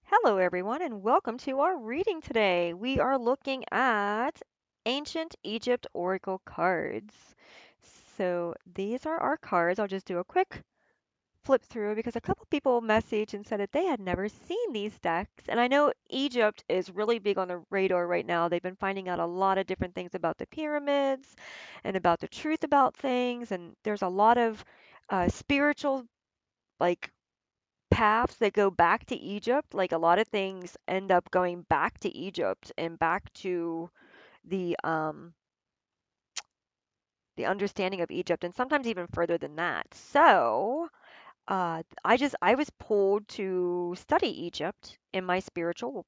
Hello, everyone, and welcome to our reading today. We are looking at ancient Egypt oracle cards. So these are our cards. I'll just do a quick flip through because a couple people messaged and said that they had never seen these decks. And I know Egypt is really big on the radar right now. They've been finding out a lot of different things about the pyramids and about the truth about things. And there's a lot of spiritual, like, paths that go back to Egypt. Like a lot of things end up going back to Egypt and back to the um the understanding of Egypt and sometimes even further than that. So, I was pulled to study Egypt in my spiritual,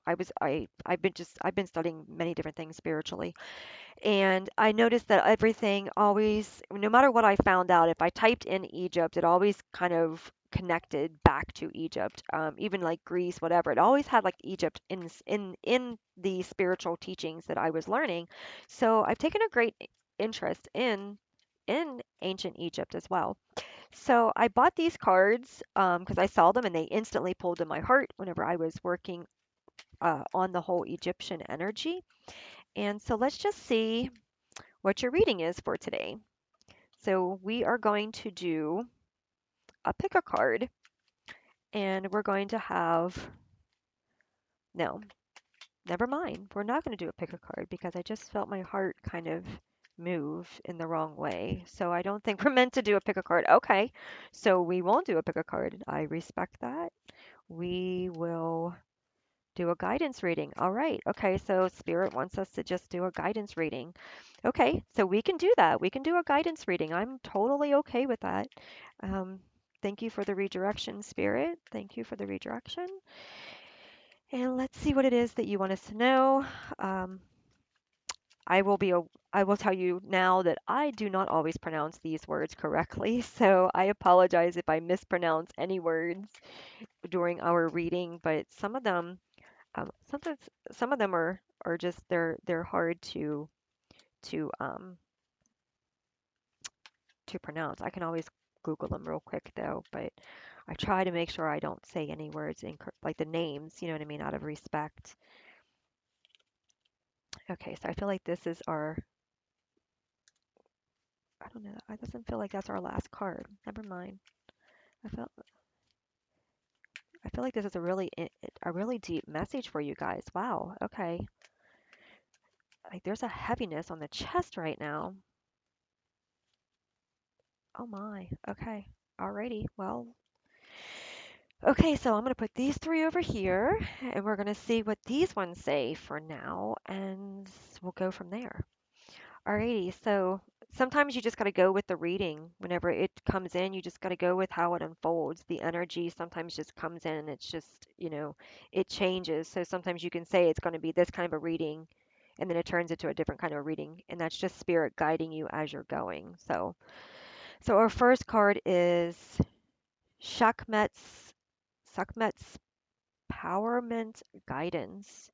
I've been studying many different things spiritually. And I noticed that everything always, no matter what I found out, if I typed in Egypt, it always kind of connected back to Egypt. Even like Greece, whatever, it always had like Egypt in the spiritual teachings that I was learning. So I've taken a great interest in ancient Egypt as well. So I bought these cards because I saw them and they instantly pulled in my heart whenever I was working on the whole Egyptian energy. And so let's just see what your reading is for today. So we are going to do a pick a card and we're going to have, no, never mind. We're not going to do a pick a card because I just felt my heart kind of move in the wrong way. So I don't think we're meant to do a pick a card. Okay. So we won't do a pick a card. I respect that. We will do a guidance reading. All right. Okay. So Spirit wants us to just do a guidance reading. Okay. So we can do that. We can do a guidance reading. I'm totally okay with that. Um, thank you for the redirection, Spirit. Thank you for the redirection. And let's see what it is that you want us to know. Um, I will be a, I will tell you now that I do not always pronounce these words correctly, so I apologize if I mispronounce any words during our reading, but sometimes some of them are just they're hard to to pronounce. I can always Google them real quick though, but I try to make sure I don't say any words like the names, you know what I mean, out of respect. Okay, so I feel like this is our, I don't know, it doesn't feel like that's our last card. Never mind. I felt I feel like this is a really deep message for you guys. Wow. Okay. Like there's a heaviness on the chest right now. Oh my. Okay. Alrighty. Well, okay, so I'm going to put these three over here and we're going to see what these ones say for now and we'll go from there. Alrighty, so sometimes you just got to go with the reading. Whenever it comes in, you just got to go with how it unfolds. The energy sometimes just comes in and it's just, it changes. So sometimes you can say it's going to be this kind of a reading and then it turns into a different kind of reading and that's just spirit guiding you as you're going. So our first card is Shakmet's Sekhmet's Empowerment Guidance.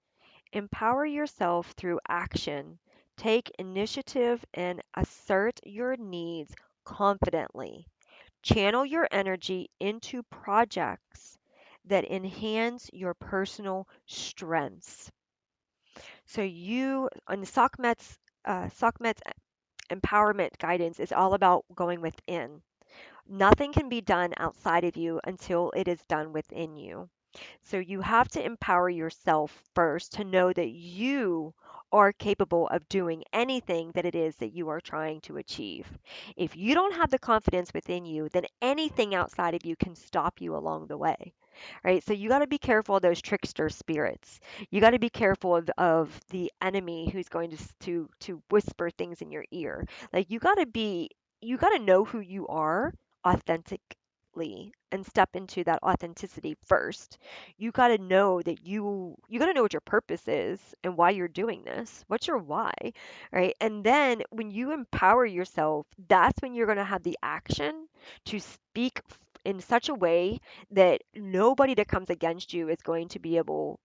Empower yourself through action. Take initiative and assert your needs confidently. Channel your energy into projects that enhance your personal strengths. So you on Sekhmet's empowerment guidance is all about going within. Nothing can be done outside of you until it is done within you. So you have to empower yourself first to know that you are capable of doing anything that it is that you are trying to achieve. If you don't have the confidence within you, then anything outside of you can stop you along the way. Right? So you got to be careful of those trickster spirits. You got to be careful of the enemy who's going to whisper things in your ear. Like you got to know who you are authentically and step into that authenticity first. You got to know that you got to know what your purpose is and why you're doing this. What's your why, right? And then when you empower yourself, that's when you're going to have the action to speak in such a way that nobody that comes against you is going to be able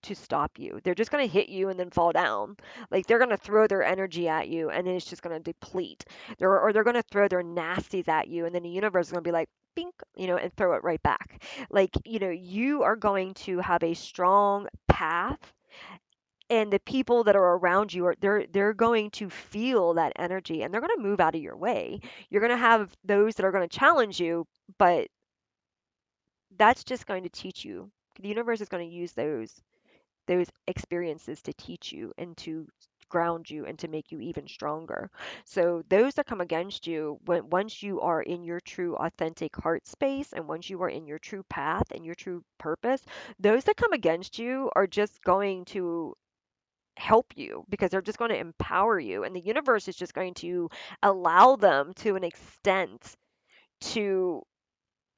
to stop you. They're just going to hit you and then fall down. Like they're going to throw their energy at you and then it's just going to deplete. Or they're going to throw their nasties at you and then the universe is going to be like, bink, and throw it right back. Like, you are going to have a strong path, and the people that are around you they're going to feel that energy, and they're going to move out of your way. You're going to have those that are going to challenge you, but that's just going to teach you. The universe is going to use those experiences to teach you and to ground you and to make you even stronger. So those that come against you, once you are in your true authentic heart space, and once you are in your true path and your true purpose, those that come against you are just going to help you, because they're just going to empower you, and the universe is just going to allow them to an extent to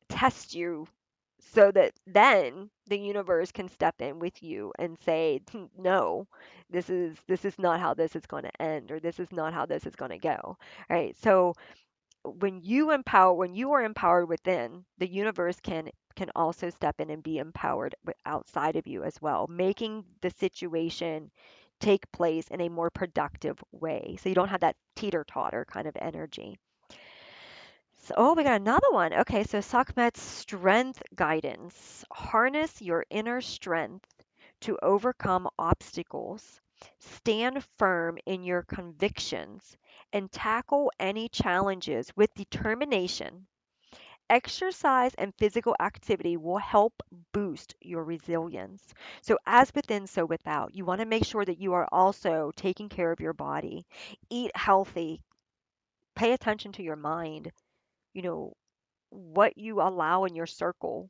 test you, so that then the universe can step in with you and say, no, this is not how this is going to end, or this is not how this is going to go. Right? So when you are empowered within, the universe can also step in and be empowered outside of you as well, making the situation take place in a more productive way, so you don't have that teeter totter kind of energy. So, oh, we got another one. Okay, so Sakmet's strength guidance. Harness your inner strength to overcome obstacles. Stand firm in your convictions and tackle any challenges with determination. Exercise and physical activity will help boost your resilience. So, as within, so without. You want to make sure that you are also taking care of your body. Eat healthy. Pay attention to your mind. You know, what you allow in your circle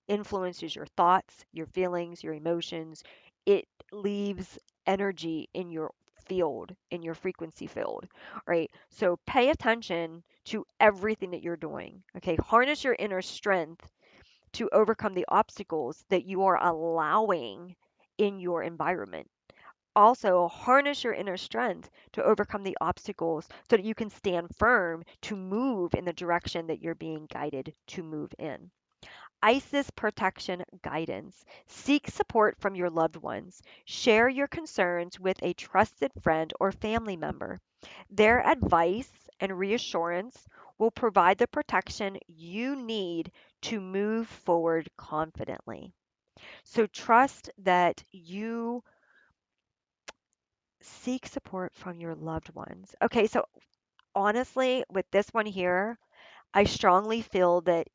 influences your thoughts, your feelings, your emotions. It leaves energy in your field, in your frequency field, right? So pay attention to everything that you're doing. Okay, harness your inner strength to overcome the obstacles that you are allowing in your environment. Also, harness your inner strength to overcome the obstacles so that you can stand firm to move in the direction that you're being guided to move in. ISIS protection guidance. Seek support from your loved ones. Share your concerns with a trusted friend or family member. Their advice and reassurance will provide the protection you need to move forward confidently. So trust that you seek support from your loved ones. Okay, so honestly, with this one here, I strongly feel that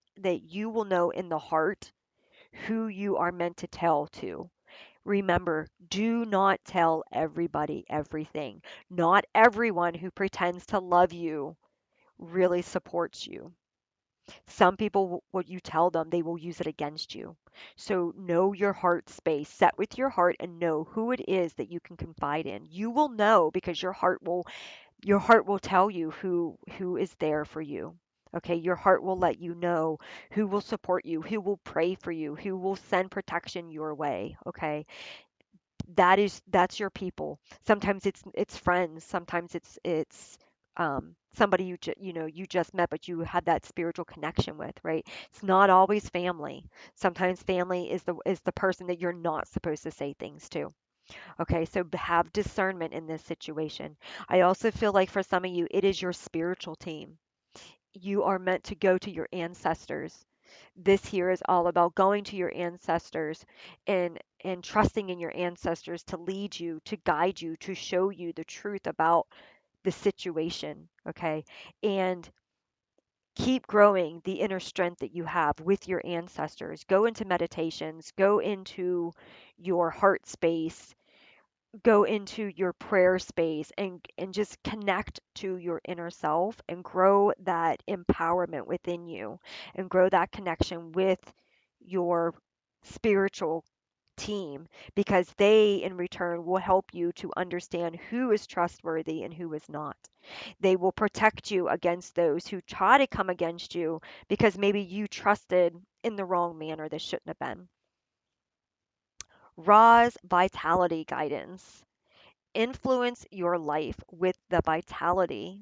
you will know in the heart who you are meant to tell to. Remember, do not tell everybody everything. Not everyone who pretends to love you really supports you. Some people, what you tell them, they will use it against you. So know your heart space. Set with your heart and know who it is that you can confide in. You will know, because your heart will tell you who is there for you. Okay, your heart will let you know who will support you, who will pray for you, who will send protection your way. Okay, that's your people. Sometimes it's friends, sometimes it's somebody you just met, but you had that spiritual connection with, right? It's not always family. Sometimes family is the person that you're not supposed to say things to. Okay, so have discernment in this situation. I also feel like for some of you, it is your spiritual team. You are meant to go to your ancestors. This here is all about going to your ancestors and trusting in your ancestors to lead you, to guide you, to show you the truth about the situation, okay? And keep growing the inner strength that you have with your ancestors. Go into meditations, go into your heart space, go into your prayer space, and just connect to your inner self and grow that empowerment within you, and grow that connection with your spiritual team, because they in return will help you to understand who is trustworthy and who is not. They will protect you against those who try to come against you because maybe you trusted in the wrong manner that shouldn't have been. Ra's vitality guidance. Influence your life with the vitality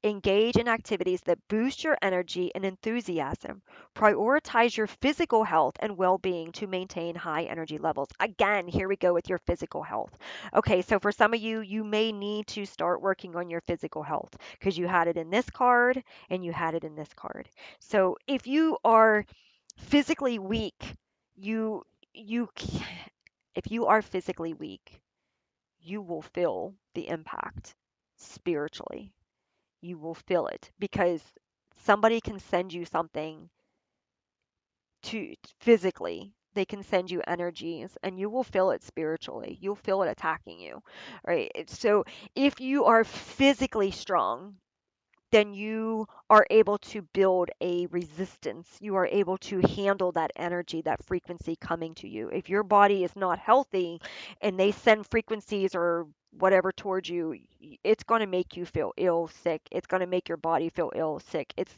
Engage in activities that boost your energy and enthusiasm. Prioritize your physical health and well being to maintain high energy levels. Again, here we go with your physical health. Okay, so for some of you, you may need to start working on your physical health because you had it in this card and you had it in this card. So if you are physically weak, you, you, if you are physically weak, you will feel the impact spiritually. You will feel it because somebody can send you something to physically. They can send you energies and you will feel it spiritually. You'll feel it attacking you, right? So if you are physically strong, then you are able to build a resistance. You are able to handle that energy, that frequency coming to you. If your body is not healthy and they send frequencies or whatever towards you, it's going to make you feel ill, sick. It's going to make your body feel ill, sick. It's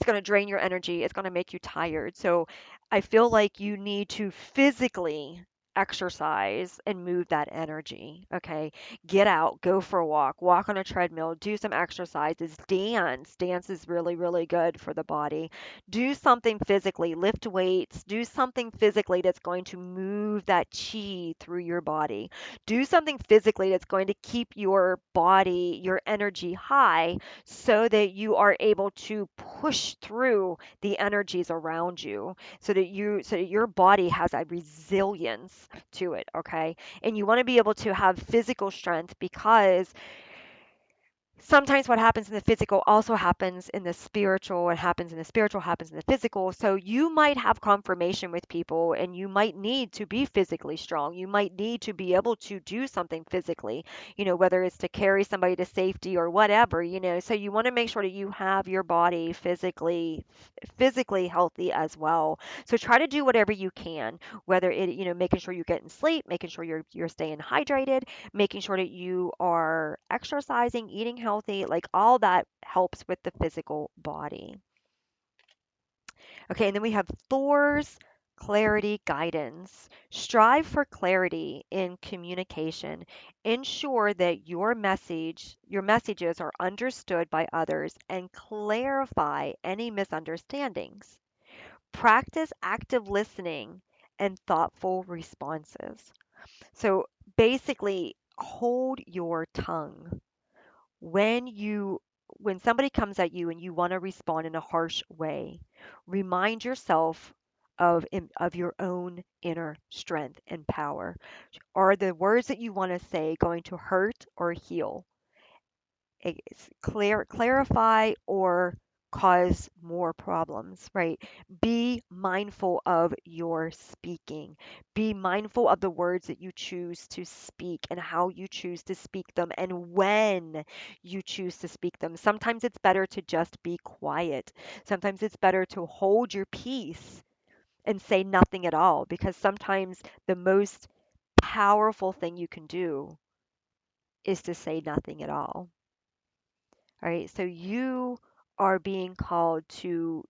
going to drain your energy. It's going to make you tired. So I feel like you need to physically exercise and move that energy. Okay. Get out, go for a walk, walk on a treadmill, do some exercises, dance. Dance is really, really good for the body. Do something physically, lift weights, do something physically that's going to move that chi through your body. Do something physically that's going to keep your body, your energy high so that you are able to push through the energies around you so that your body has a resilience to it, okay? And you want to be able to have physical strength because sometimes what happens in the physical also happens in the spiritual. What happens in the spiritual happens in the physical. So you might have confirmation with people and you might need to be physically strong. You might need to be able to do something physically, whether it's to carry somebody to safety or whatever. So you want to make sure that you have your body physically healthy as well. So try to do whatever you can, whether making sure you're getting sleep, making sure you're staying hydrated, making sure that you are exercising, eating healthy, like all that helps with the physical body. Okay, and then we have Thor's clarity guidance. Strive for clarity in communication. Ensure that your messages are understood by others and clarify any misunderstandings. Practice active listening and thoughtful responses. So basically, hold your tongue. When you when somebody comes at you and you want to respond in a harsh way, remind yourself of your own inner strength and power. Are the words that you want to say going to hurt or heal? Clarify or cause more problems, right? Be mindful of your speaking. Be mindful of the words that you choose to speak and how you choose to speak them and when you choose to speak them. Sometimes it's better to just be quiet. Sometimes it's better to hold your peace and say nothing at all because sometimes the most powerful thing you can do is to say nothing at all. All right, so you are being called to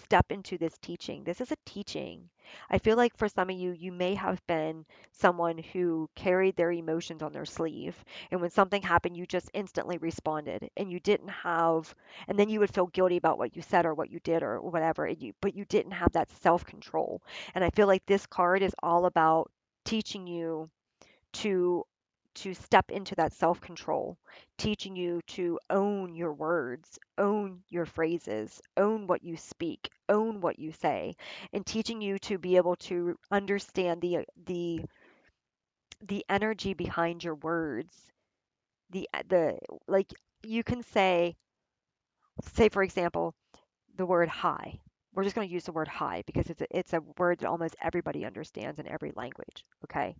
step into this teaching. This is a teaching. I feel like for some of you, you may have been someone who carried their emotions on their sleeve. And when something happened, you just instantly responded and you didn't have, and then you would feel guilty about what you said or what you did or whatever, but you didn't have that self-control. And I feel like this card is all about teaching you to to step into that self-control, teaching you to own your words, own your phrases, own what you speak, own what you say, and teaching you to be able to understand the energy behind your words. The like you can say for example, the word hi. We're just going to use the word hi because it's a word that almost everybody understands in every language, okay?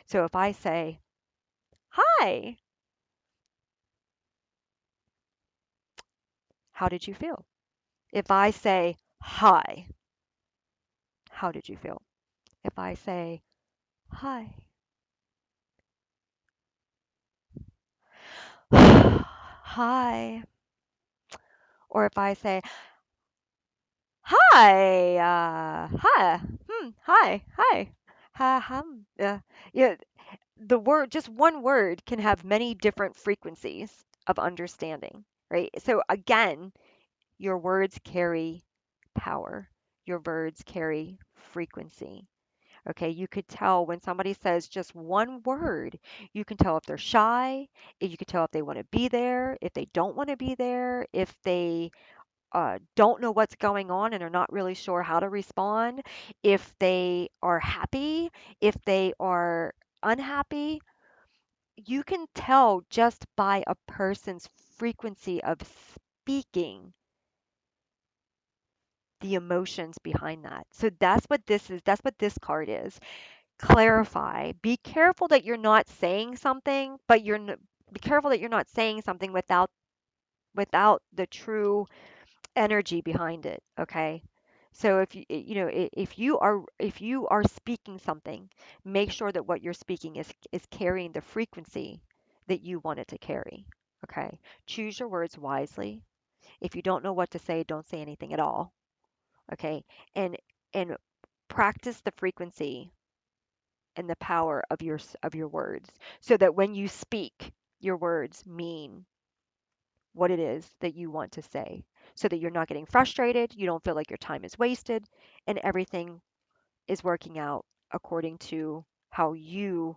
So if I say hi, how did you feel? If I say hi, how did you feel? If I say hi, hi, or if I say hi, hi, hi, hi, ha, yeah, the word, just one word, can have many different frequencies of understanding, right? So again, your words carry power. Your words carry frequency. Okay, you could tell when somebody says just one word. You can tell if they're shy, if you can tell if they want to be there, if they don't want to be there, if they don't know what's going on and are not really sure how to respond, if they are happy, if they are unhappy. You can tell just by a person's frequency of speaking the emotions behind that. So that's what this is. That's what this card is. Clarify. Be careful that you're not saying something, but be careful that you're not saying something without the true energy behind it, okay? So if if you are speaking something, make sure that what you're speaking is carrying the frequency that you want it to carry, okay? Choose your words wisely. If you don't know what to say, don't say anything at all, okay? And and practice the frequency and the power of your words so that when you speak, your words mean what it is that you want to say so that you're not getting frustrated, you don't feel like your time is wasted, and everything is working out according to how you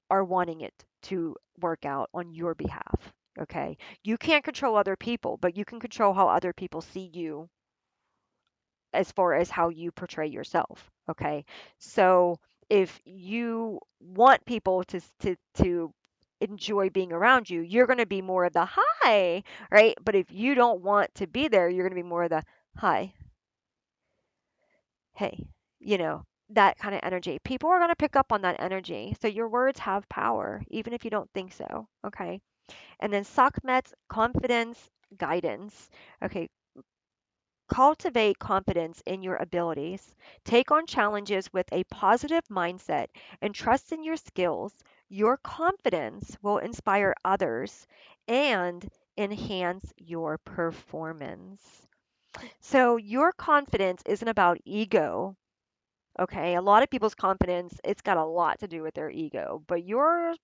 are wanting it to work out on your behalf. Okay. You can't control other people, but you can control how other people see you as far as how you portray yourself. Okay. So if you want people to enjoy being around you, you're going to be more of the hi, right? But if you don't want to be there, you're going to be more of the hi, hey, that kind of energy. People are going to pick up on that energy. So your words have power, even if you don't think so. Okay. And then Sakmet, confidence, guidance. Okay, cultivate confidence in your abilities. Take on challenges with a positive mindset and trust in your skills. Your confidence will inspire others and enhance your performance. So, your confidence isn't about ego. Okay, a lot of people's confidence, it's got a lot to do with their ego, but your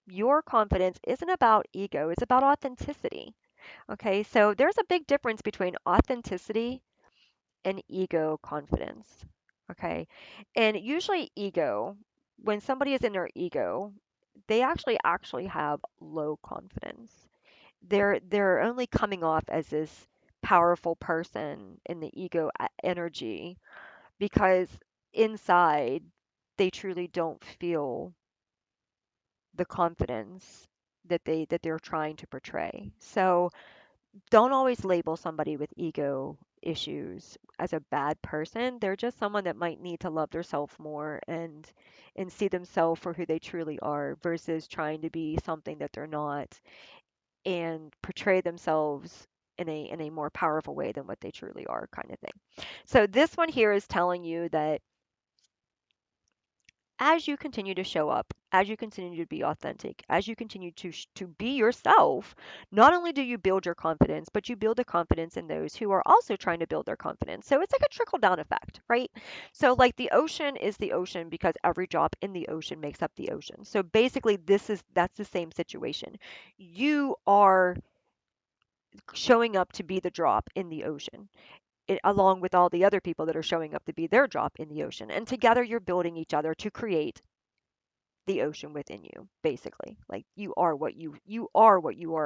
confidence isn't about ego, it's about authenticity. Okay, so there's a big difference between authenticity and ego confidence. Okay. And usually ego, when somebody is in their ego, they actually have low confidence. They're only coming off as this powerful person in the ego energy because inside they truly don't feel the confidence that they're trying to portray. So don't always label somebody with ego issues as a bad person. They're just someone that might need to love themselves more and see themselves for who they truly are versus trying to be something that they're not and portray themselves in a more powerful way than what they truly are kind of thing. So this one here is telling you that as you continue to show up, as you continue to be authentic, as you continue to be yourself, not only do you build your confidence, but you build the confidence in those who are also trying to build their confidence. So it's like a trickle down effect, right? So like the ocean is the ocean because every drop in the ocean makes up the ocean. So basically that's the same situation. You are showing up to be the drop in the ocean along with all the other people that are showing up to be their drop in the ocean. And together you're building each other to create the ocean within you, basically. Like you are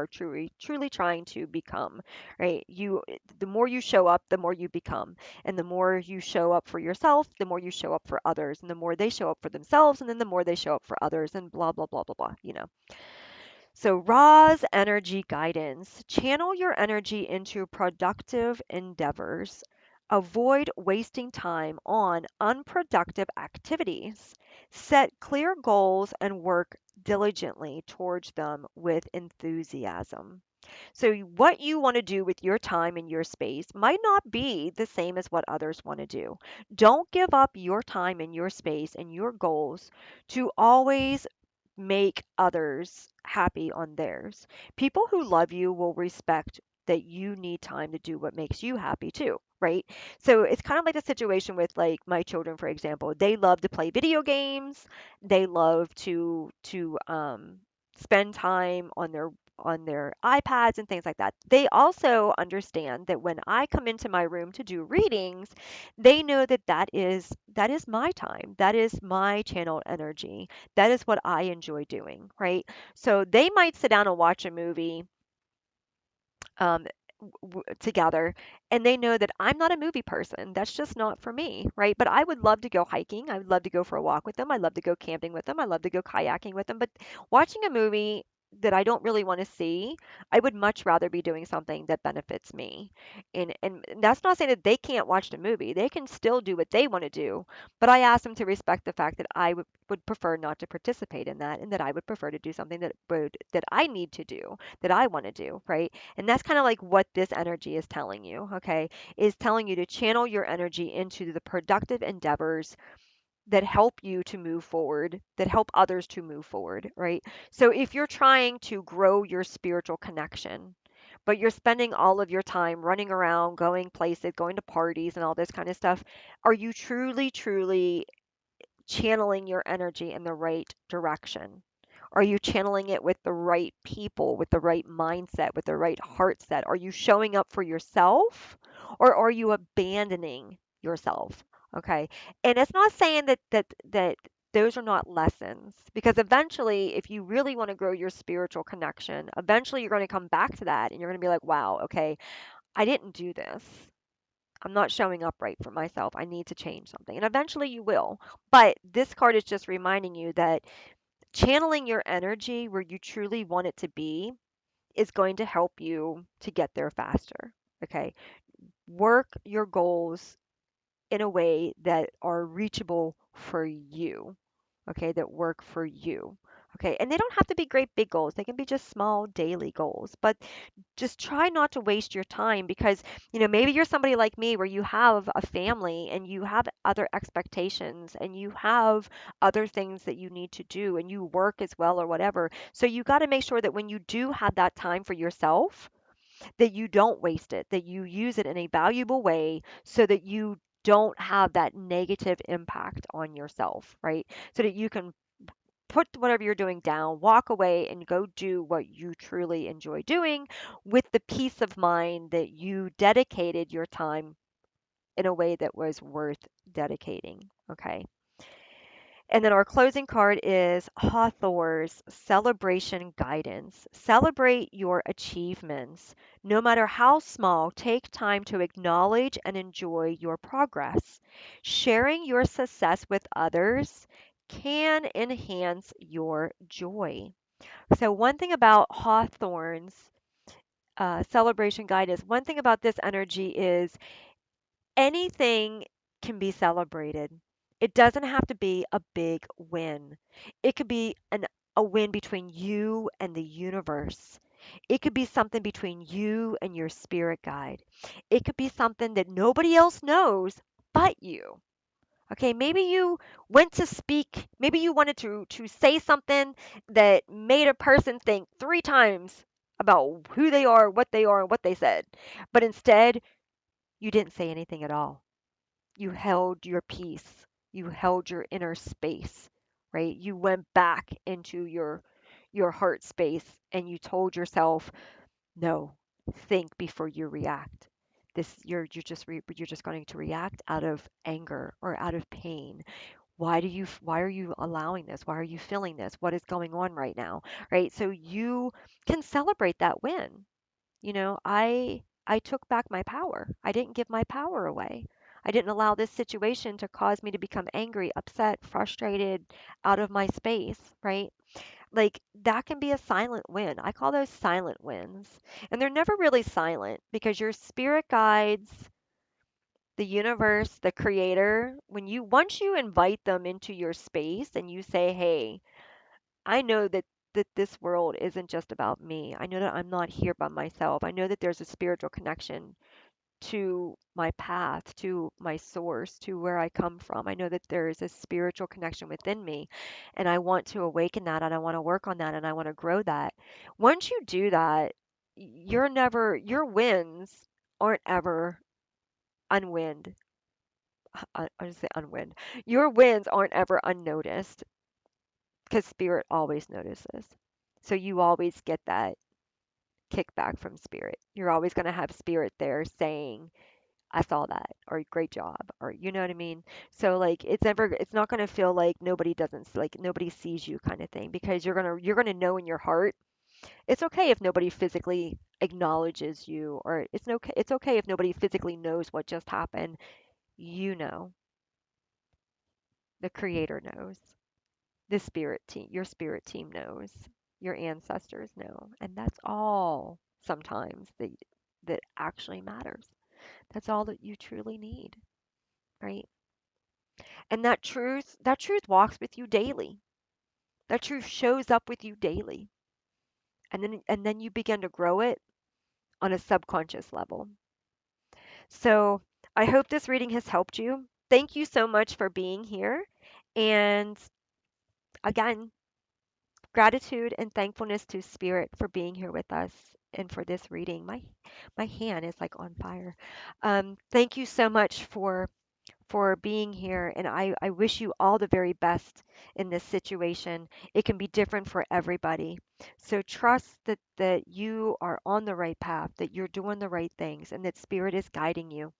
truly trying to become, right? The more you show up, the more you become. And the more you show up for yourself, the more you show up for others, and the more they show up for themselves, and then the more they show up for others, and blah blah blah blah blah. So, Ra's energy guidance. Channel your energy into productive endeavors. Avoid wasting time on unproductive activities. Set clear goals and work diligently towards them with enthusiasm. So, what you want to do with your time and your space might not be the same as what others want to do. Don't give up your time and your space and your goals to always make others happy on theirs. People who love you will respect that you need time to do what makes you happy too, right? So it's kind of like a situation with like my children, for example. They love to play video games. They love to spend time on their iPads and things like that. They also understand that when I come into my room to do readings, they know that that is my time. That is my channeled energy. That is what I enjoy doing, right? So they might sit down and watch a movie um, together, and they know that I'm not a movie person. That's just not for me, right? But I would love to go hiking. I would love to go for a walk with them. I love to go camping with them. I love to go kayaking with them. But watching a movie that I don't really want to see, I would much rather be doing something that benefits me. And that's not saying that they can't watch the movie. They can still do what they want to do. But I ask them to respect the fact that I would prefer not to participate in that, and that I would prefer to do something that I need to do, that I want to do, right? And that's kind of like what this energy is telling you, okay? Is telling you to channel your energy into the productive endeavors that help you to move forward, that help others to move forward, right? So if you're trying to grow your spiritual connection, but you're spending all of your time running around, going places, going to parties and all this kind of stuff, are you truly channeling your energy in the right direction? Are you channeling it with the right people, with the right mindset, with the right heart set? Are you showing up for yourself, or are you abandoning yourself? Okay. And it's not saying that those are not lessons, because eventually if you really want to grow your spiritual connection, eventually you're going to come back to that and you're going to be like, "Wow, okay, I didn't do this. I'm not showing up right for myself. I need to change something." And eventually you will. But this card is just reminding you that channeling your energy where you truly want it to be is going to help you to get there faster. Okay. Work your goals in a way that are reachable for you. Okay. That work for you. Okay. And they don't have to be great big goals. They can be just small daily goals. But just try not to waste your time, because maybe you're somebody like me where you have a family and you have other expectations and you have other things that you need to do and you work as well or whatever. So you got to make sure that when you do have that time for yourself, that you don't waste it, that you use it in a valuable way so that you don't have that negative impact on yourself, right? So that you can put whatever you're doing down, walk away, and go do what you truly enjoy doing with the peace of mind that you dedicated your time in a way that was worth dedicating. Okay. And then our closing card is Hathor's Celebration Guidance. Celebrate your achievements. No matter how small, take time to acknowledge and enjoy your progress. Sharing your success with others can enhance your joy. So, one thing about Hawthorne's celebration guidance, one thing about this energy is anything can be celebrated. It doesn't have to be a big win. It could be a win between you and the universe. It could be something between you and your spirit guide. It could be something that nobody else knows but you. Okay, maybe you went to speak, maybe you wanted to say something that made a person think 3 times about who they are, and what they said. But instead, you didn't say anything at all. You held your peace. You held your inner space, right? You went back into your heart space and you told yourself, "No, think before you react. This you're just going to react out of anger or out of pain. Why are you allowing this? Why are you feeling this? What is going on right now?" Right? So you can celebrate that win. I took back my power. I didn't give my power away. I didn't allow this situation to cause me to become angry, upset, frustrated, out of my space, right? Like that can be a silent win. I call those silent wins. And they're never really silent because your spirit guides, the universe, the creator, once you invite them into your space and you say, "Hey, I know that this world isn't just about me. I know that I'm not here by myself. I know that there's a spiritual connection to my path, to my source, to where I come from. I know that there is a spiritual connection within me, and I want to awaken that, and I want to work on that, and I want to grow that." Once you do that, your wins aren't ever unwind. I just say unwind. Your wins aren't ever unnoticed because spirit always notices. So you always get that kickback from spirit. You're always going to have spirit there saying, I saw that, or great job, or you know what I mean? So like it's not going to feel like like nobody sees you kind of thing, because you're going to know in your heart it's okay if nobody physically acknowledges you, or it's okay if nobody physically knows what just happened. You know, the creator knows. Your spirit team knows. Your ancestors know. And that's all sometimes that actually matters. That's all that you truly need, right? And that truth walks with you daily. That truth shows up with you daily. And then you begin to grow it on a subconscious level. So, I hope this reading has helped you. Thank you so much for being here. And again, gratitude and thankfulness to spirit for being here with us and for this reading. My hand is like on fire. Thank you so much for being here, and I wish you all the very best in this situation. It can be different for everybody. So trust that you are on the right path, that you're doing the right things, and that spirit is guiding you.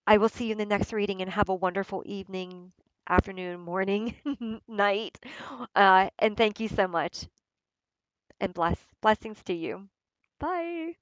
I will see you in the next reading, and have a wonderful evening, afternoon, morning, night. And thank you so much, and blessings to you. Bye.